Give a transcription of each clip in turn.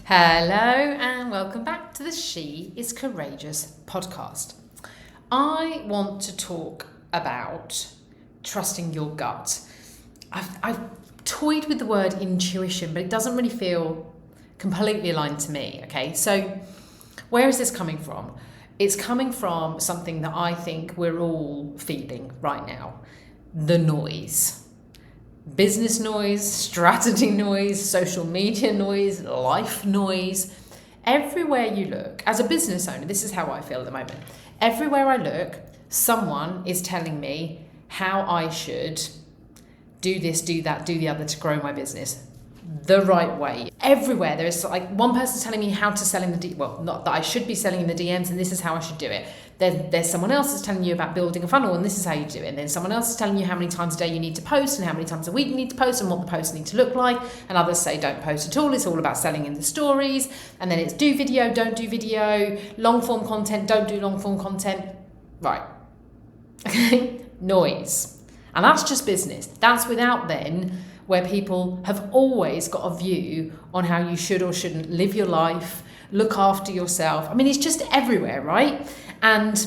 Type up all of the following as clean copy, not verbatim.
Hello and welcome back to the She is Courageous podcast. I want to talk about trusting your gut. I've toyed with the word intuition, but it doesn't really feel completely aligned to me, okay? So where is this coming from? It's coming from something that I think we're all feeling right now. The noise. Business noise, strategy noise, social media noise, life noise. Everywhere you look, as a business owner, this is how I feel at the moment. Everywhere I look, someone is telling me how I should do this, do that, do the other to grow my business the right way. Everywhere there is like one person telling me how to sell in the not that I should be selling in the DMs and this is how I should do it. There's someone else that's telling you about building a funnel and this is how you do it. And then someone else is telling you how many times a day you need to post and how many times a week you need to post and what the posts need to look like. And others say don't post at all. It's all about selling in the stories. And then it's do video, don't do video, long form content, don't do long form content. Right. Okay. Noise. And that's just business. That's without then where people have always got a view on how you should or shouldn't live your life, look after yourself. I mean, it's just everywhere, right? And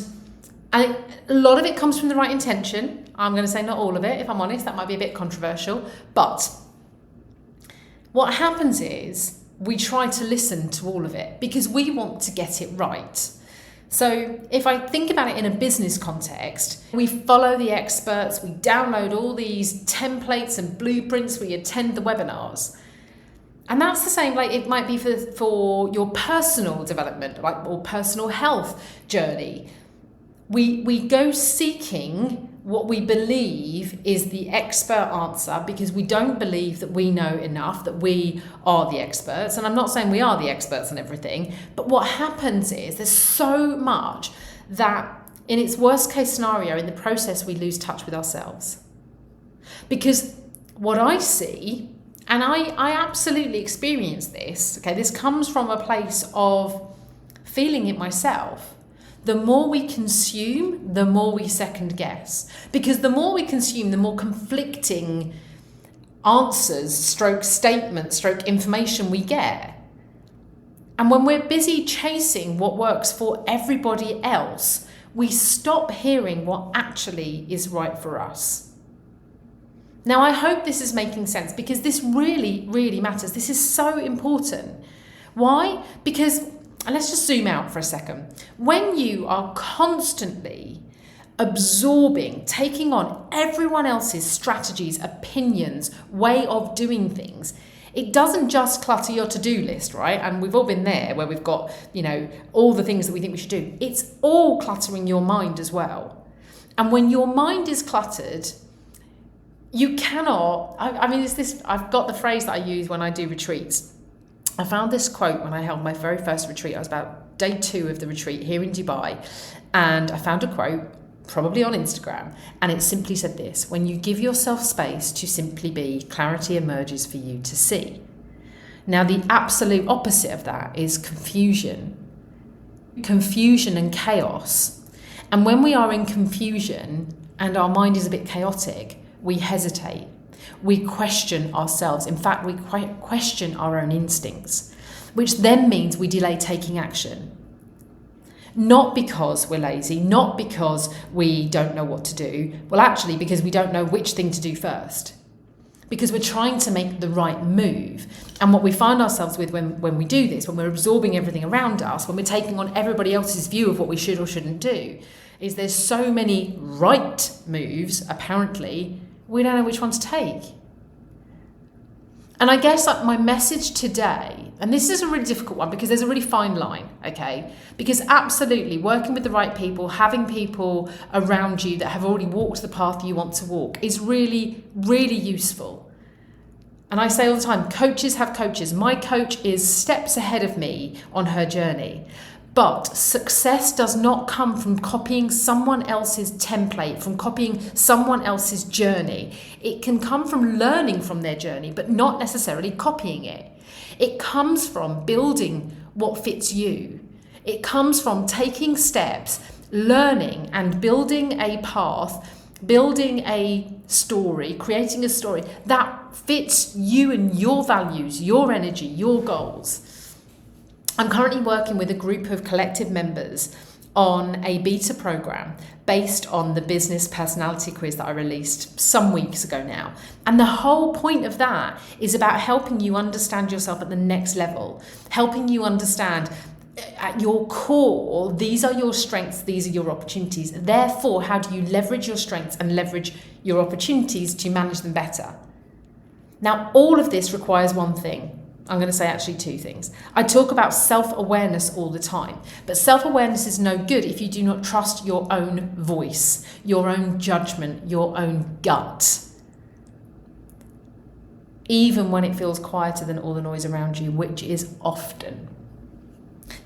a lot of it comes from the right intention. I'm going to say not all of it, if I'm honest, that might be a bit controversial. But what happens is we try to listen to all of it because we want to get it right. So if I think about it in a business context, we follow the experts, we download all these templates and blueprints, we attend the webinars. And that's the same, like it might be for your personal development, or personal health journey. We go seeking what we believe is the expert answer because we don't believe that we know enough, that we are the experts. And I'm not saying we are the experts on everything, but what happens is there's so much that in its worst case scenario, in the process, we lose touch with ourselves. Because what I see, and I absolutely experience this, okay, this comes from a place of feeling it myself. The more we consume, the more we second guess. Because the more we consume, the more conflicting answers, stroke statements, stroke information we get. And when we're busy chasing what works for everybody else, we stop hearing what actually is right for us. Now, I hope this is making sense because this really, really matters. This is so important. Why? Because, and let's just zoom out for a second. When you are constantly absorbing, taking on everyone else's strategies, opinions, way of doing things, it doesn't just clutter your to-do list, right? And we've all been there where we've got, all the things that we think we should do. It's all cluttering your mind as well. And when your mind is cluttered, you cannot, I've got the phrase that I use when I do retreats. I found this quote when I held my very first retreat. I was about day 2 of the retreat here in Dubai. And I found a quote, probably on Instagram. And it simply said this: when you give yourself space to simply be, clarity emerges for you to see. Now, the absolute opposite of that is confusion and chaos. And when we are in confusion and our mind is a bit chaotic, we hesitate. We question ourselves. In fact, we question our own instincts, which then means we delay taking action. Not because we're lazy, not because we don't know what to do. Well, actually, because we don't know which thing to do first. Because we're trying to make the right move. And what we find ourselves with when we do this, when we're absorbing everything around us, when we're taking on everybody else's view of what we should or shouldn't do, is there's so many right moves, apparently, we don't know which one to take. And I guess my message today, and this is a really difficult one because there's a really fine line, okay? Because absolutely, working with the right people, having people around you that have already walked the path you want to walk is really, really useful. And I say all the time, coaches have coaches. My coach is steps ahead of me on her journey. But success does not come from copying someone else's template, from copying someone else's journey. It can come from learning from their journey, but not necessarily copying it. It comes from building what fits you. It comes from taking steps, learning and building a path, building a story, creating a story that fits you and your values, your energy, your goals. I'm currently working with a group of collective members on a beta program based on the business personality quiz that I released some weeks ago now. And the whole point of that is about helping you understand yourself at the next level, helping you understand at your core, these are your strengths, these are your opportunities. Therefore, how do you leverage your strengths and leverage your opportunities to manage them better? Now, all of this requires one thing. I'm going to say actually two things. I talk about self-awareness all the time, but self-awareness is no good if you do not trust your own voice, your own judgment, your own gut, even when it feels quieter than all the noise around you, which is often.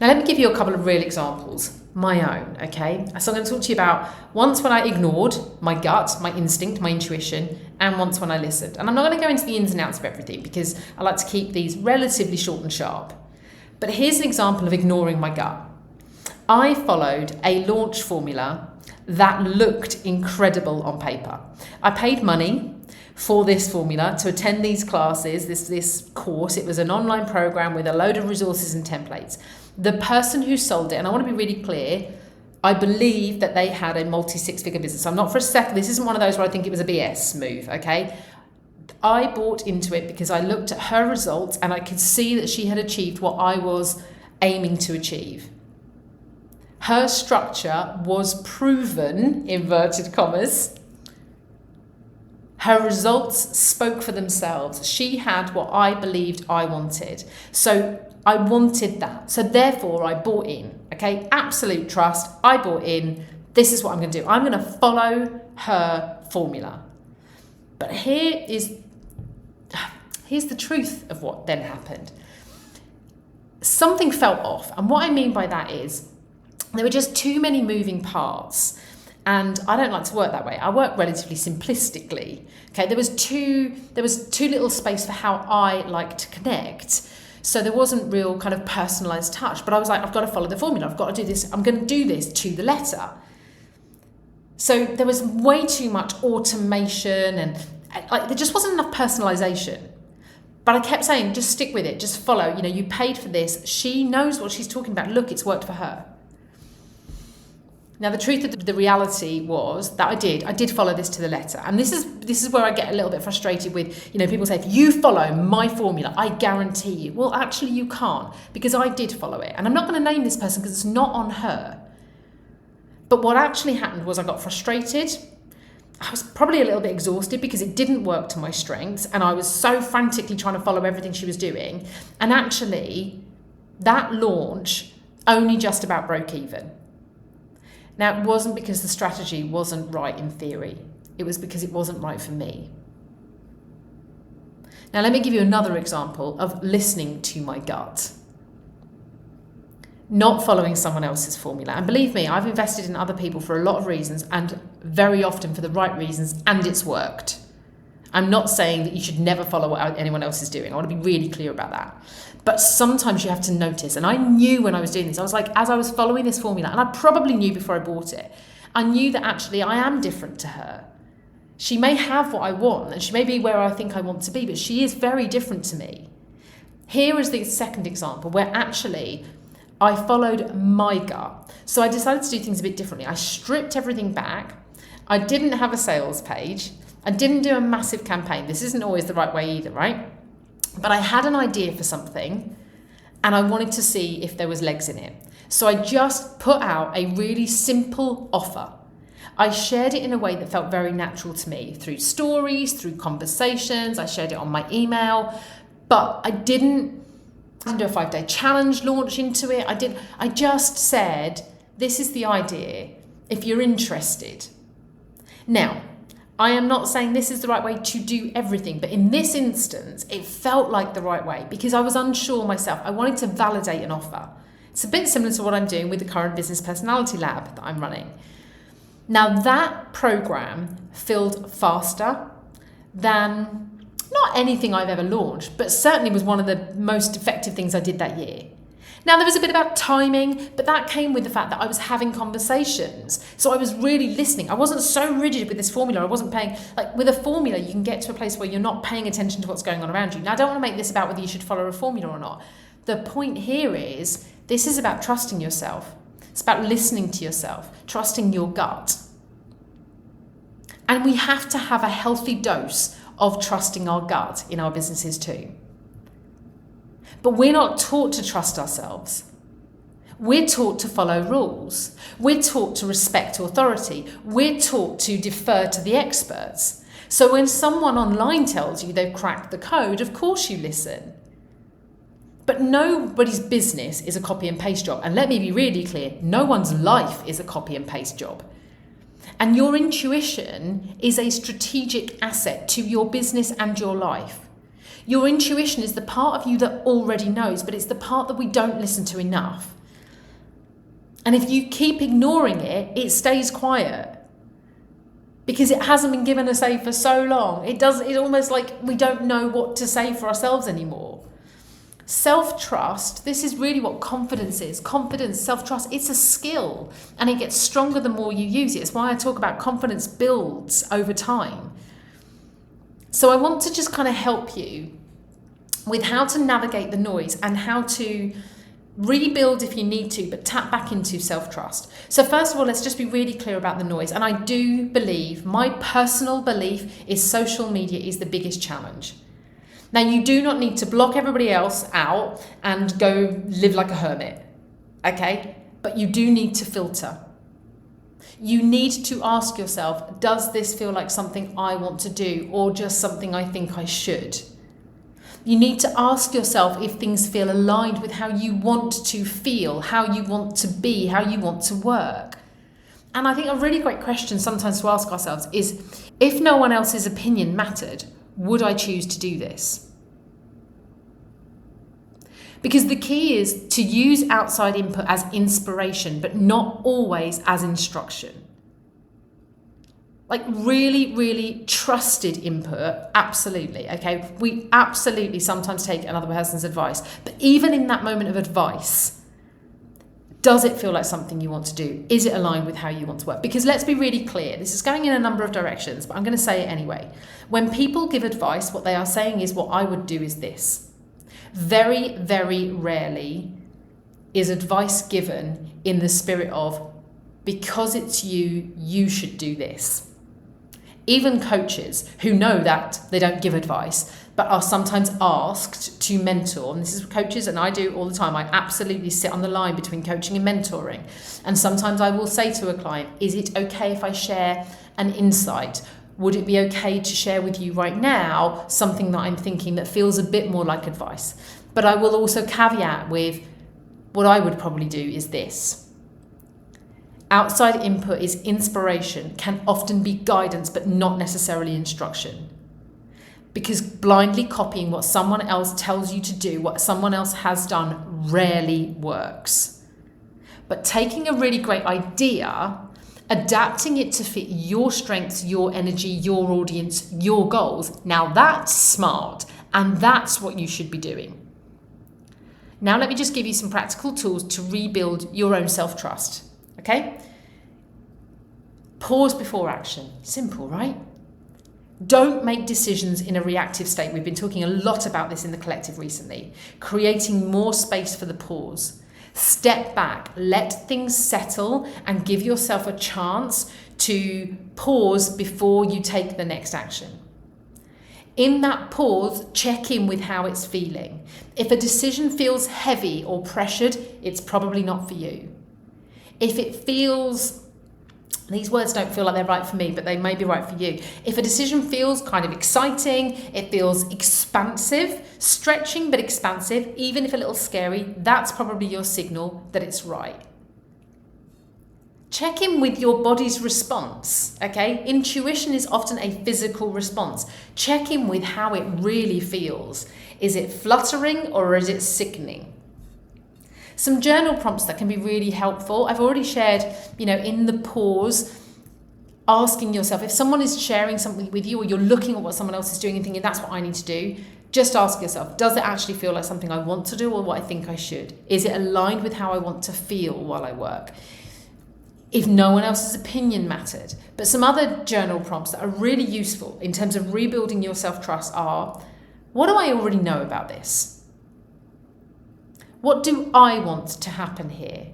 Now, let me give you a couple of real examples, my own, okay? So I'm going to talk to you about once when I ignored my gut, my instinct, my intuition, and once when I listened. And I'm not going to go into the ins and outs of everything because I like to keep these relatively short and sharp. But here's an example of ignoring my gut. I followed a launch formula that looked incredible on paper. I paid money for this formula to attend these classes, this course. It was an online program with a load of resources and templates. The person who sold it, and I want to be really clear, I believe that they had a multi-six-figure business. So I'm not for a second, this isn't one of those where I think it was a BS move, okay? I bought into it because I looked at her results and I could see that she had achieved what I was aiming to achieve. Her structure was proven, inverted commas. Her results spoke for themselves. She had what I believed I wanted. So I wanted that. So therefore I bought in, okay? Absolute trust. I bought in. This is what I'm going to do. I'm going to follow her formula. But here's the truth of what then happened. Something felt off. And what I mean by that is there were just too many moving parts. And I don't like to work that way. I work relatively simplistically. Okay, there was too little space for how I like to connect. So there wasn't real kind of personalized touch. But I was like, I've got to follow the formula. I've got to do this. I'm going to do this to the letter. So there was way too much automation and there just wasn't enough personalization. But I kept saying, just stick with it. Just follow. You know, you paid for this. She knows what she's talking about. Look, it's worked for her. Now, the truth of the reality was that I did follow this to the letter. And this is where I get a little bit frustrated with, you know, people say, if you follow my formula, I guarantee you. Well, actually, you can't, because I did follow it. And I'm not going to name this person because it's not on her. But what actually happened was I got frustrated. I was probably a little bit exhausted because it didn't work to my strengths. And I was so frantically trying to follow everything she was doing. And actually, that launch only just about broke even. Now, it wasn't because the strategy wasn't right in theory. It was because it wasn't right for me. Now, let me give you another example of listening to my gut. Not following someone else's formula. And believe me, I've invested in other people for a lot of reasons and very often for the right reasons, and it's worked. I'm not saying that you should never follow what anyone else is doing. I want to be really clear about that. But sometimes you have to notice. And I knew when I was doing this, I was like, as I was following this formula, and I probably knew before I bought it, I knew that actually I am different to her. She may have what I want, and she may be where I think I want to be, but she is very different to me. Here is the second example where actually I followed my gut. So I decided to do things a bit differently. I stripped everything back. I didn't have a sales page. I didn't do a massive campaign. This isn't always the right way either, right? But I had an idea for something and I wanted to see if there was legs in it. So I just put out a really simple offer. I shared it in a way that felt very natural to me, through stories, through conversations. I shared it on my email, but I didn't do a 5-day challenge launch into it. I just said, this is the idea if you're interested. Now, I am not saying this is the right way to do everything, but in this instance, it felt like the right way because I was unsure myself. I wanted to validate an offer. It's a bit similar to what I'm doing with the current Business Personality Lab that I'm running. Now, that program filled faster than not anything I've ever launched, but certainly was one of the most effective things I did that year. Now, there was a bit about timing, but that came with the fact that I was having conversations. So I was really listening. I wasn't so rigid with this formula. I wasn't paying, like with a formula, you can get to a place where you're not paying attention to what's going on around you. Now, I don't want to make this about whether you should follow a formula or not, The point here is this is about trusting yourself. It's about listening to yourself, trusting your gut. And we have to have a healthy dose of trusting our gut in our businesses too. But we're not taught to trust ourselves. We're taught to follow rules. We're taught to respect authority. We're taught to defer to the experts. So when someone online tells you they've cracked the code, of course you listen. But nobody's business is a copy and paste job. And let me be really clear, no one's life is a copy and paste job. And your intuition is a strategic asset to your business and your life. Your intuition is the part of you that already knows, but it's the part that we don't listen to enough. And if you keep ignoring it, it stays quiet. Because it hasn't been given a say for so long. It's almost like we don't know what to say for ourselves anymore. Self-trust, this is really what confidence is. Confidence, self-trust, it's a skill. And it gets stronger the more you use it. It's why I talk about confidence builds over time. So I want to just kind of help you with how to navigate the noise and how to rebuild if you need to, but tap back into self-trust. So first of all, let's just be really clear about the noise. And I do believe, my personal belief is social media is the biggest challenge. Now, you do not need to block everybody else out and go live like a hermit, okay? But you do need to filter. You need to ask yourself, does this feel like something I want to do or just something I think I should? You need to ask yourself if things feel aligned with how you want to feel, how you want to be, how you want to work. And I think a really great question sometimes to ask ourselves is, if no one else's opinion mattered, would I choose to do this? Because the key is to use outside input as inspiration, but not always as instruction. Like really, really trusted input, absolutely, okay? We absolutely sometimes take another person's advice. But even in that moment of advice, does it feel like something you want to do? Is it aligned with how you want to work? Because let's be really clear, this is going in a number of directions, but I'm going to say it anyway. When people give advice, what they are saying is, what I would do is this. Very, very rarely is advice given in the spirit of, because it's you, you should do this. Even coaches who know that they don't give advice, but are sometimes asked to mentor, and this is coaches, and I do all the time, I absolutely sit on the line between coaching and mentoring. And sometimes I will say to a client, is it okay if I share an insight? Would it be okay to share with you right now something that I'm thinking that feels a bit more like advice? But I will also caveat with, what I would probably do is this. Outside input is inspiration, can often be guidance, but not necessarily instruction. Because blindly copying what someone else tells you to do, what someone else has done, rarely works. But taking a really great idea, adapting it to fit your strengths, your energy, your audience, your goals, now that's smart, and that's what you should be doing. Now let me just give you some practical tools to rebuild your own self-trust, okay? Pause before action. Simple, right? Don't make decisions in a reactive state. We've been talking a lot about this in the collective recently. Creating more space for the pause. Step back, let things settle, and give yourself a chance to pause before you take the next action. In that pause, check in with how it's feeling. If a decision feels heavy or pressured, it's probably not for you. If it feels, these words don't feel like they're right for me, but they may be right for you. If a decision feels kind of exciting, it feels expansive, stretching but expansive, even if a little scary, that's probably your signal that it's right. Check in with your body's response, okay? Intuition is often a physical response. Check in with how it really feels. Is it fluttering or is it sickening? Some journal prompts that can be really helpful. I've already shared, in the pause, asking yourself, if someone is sharing something with you or you're looking at what someone else is doing and thinking, that's what I need to do, just ask yourself, does it actually feel like something I want to do or what I think I should? Is it aligned with how I want to feel while I work? If no one else's opinion mattered. But some other journal prompts that are really useful in terms of rebuilding your self-trust are, what do I already know about this? What do I want to happen here?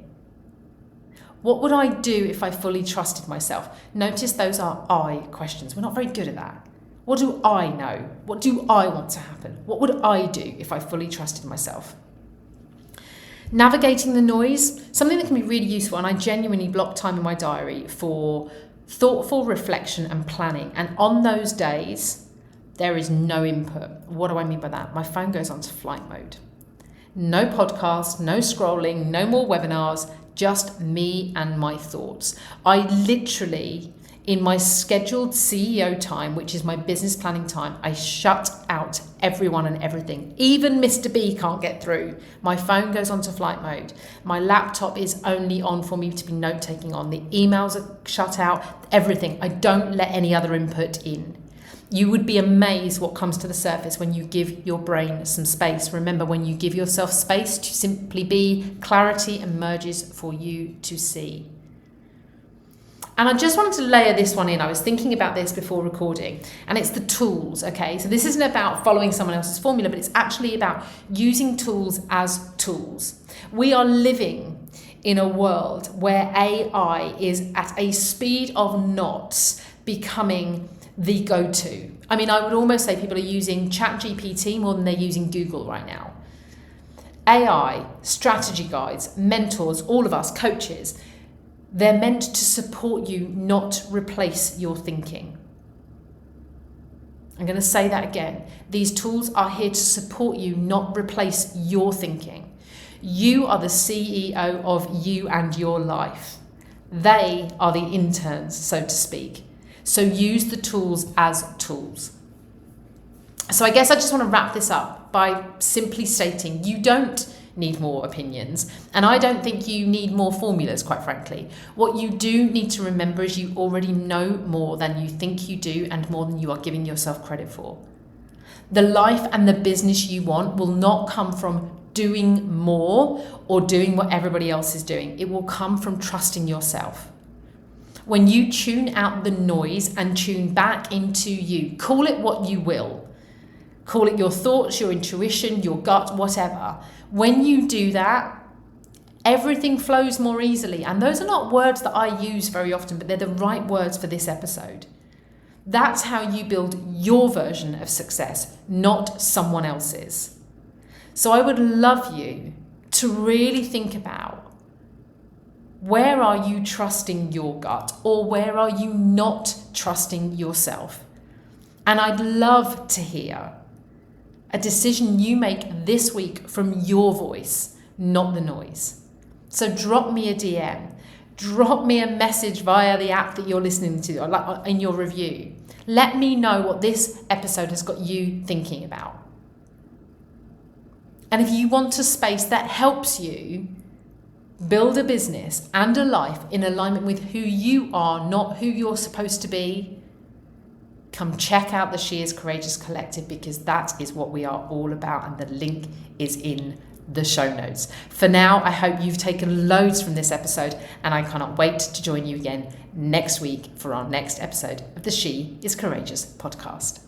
What would I do if I fully trusted myself? Notice those are I questions. We're not very good at that. What do I know? What do I want to happen? What would I do if I fully trusted myself? Navigating the noise, something that can be really useful, and I genuinely block time in my diary for thoughtful reflection and planning. And on those days, there is no input. What do I mean by that? My phone goes onto flight mode. No podcast, no scrolling, no more webinars, just me and my thoughts. I literally, in my scheduled CEO time, which is my business planning time, I shut out everyone and everything. Even Mr. B can't get through. My phone goes onto flight mode. My laptop is only on for me to be note-taking on. The emails are shut out, everything. I don't let any other input in. You would be amazed what comes to the surface when you give your brain some space. Remember, when you give yourself space to simply be, clarity emerges for you to see. And I just wanted to layer this one in. I was thinking about this before recording, and it's the tools, okay? So this isn't about following someone else's formula, but it's actually about using tools as tools. We are living in a world where AI is at a speed of knots becoming the go-to. I mean, I would almost say people are using ChatGPT more than they're using Google right now. AI, strategy guides, mentors, all of us, coaches, they're meant to support you, not replace your thinking. I'm going to say that again. These tools are here to support you, not replace your thinking. You are the CEO of you and your life. They are the interns, so to speak. So use the tools as tools. So I guess I just want to wrap this up by simply stating you don't need more opinions, and I don't think you need more formulas, quite frankly. What you do need to remember is you already know more than you think you do and more than you are giving yourself credit for. The life and the business you want will not come from doing more or doing what everybody else is doing. It will come from trusting yourself. When you tune out the noise and tune back into you, call it what you will. Call it your thoughts, your intuition, your gut, whatever. When you do that, everything flows more easily. And those are not words that I use very often, but they're the right words for this episode. That's how you build your version of success, not someone else's. So I would love you to really think about, where are you trusting your gut, or where are you not trusting yourself? And I'd love to hear a decision you make this week from your voice, not the noise. So drop me a DM, drop me a message via the app that you're listening to, or in your review. Let me know what this episode has got you thinking about. And if you want a space that helps you build a business and a life in alignment with who you are, not who you're supposed to be, come check out the She Is Courageous Collective, because that is what we are all about, and the link is in the show notes. For now, I hope you've taken loads from this episode, and I cannot wait to join you again next week for our next episode of the She Is Courageous podcast.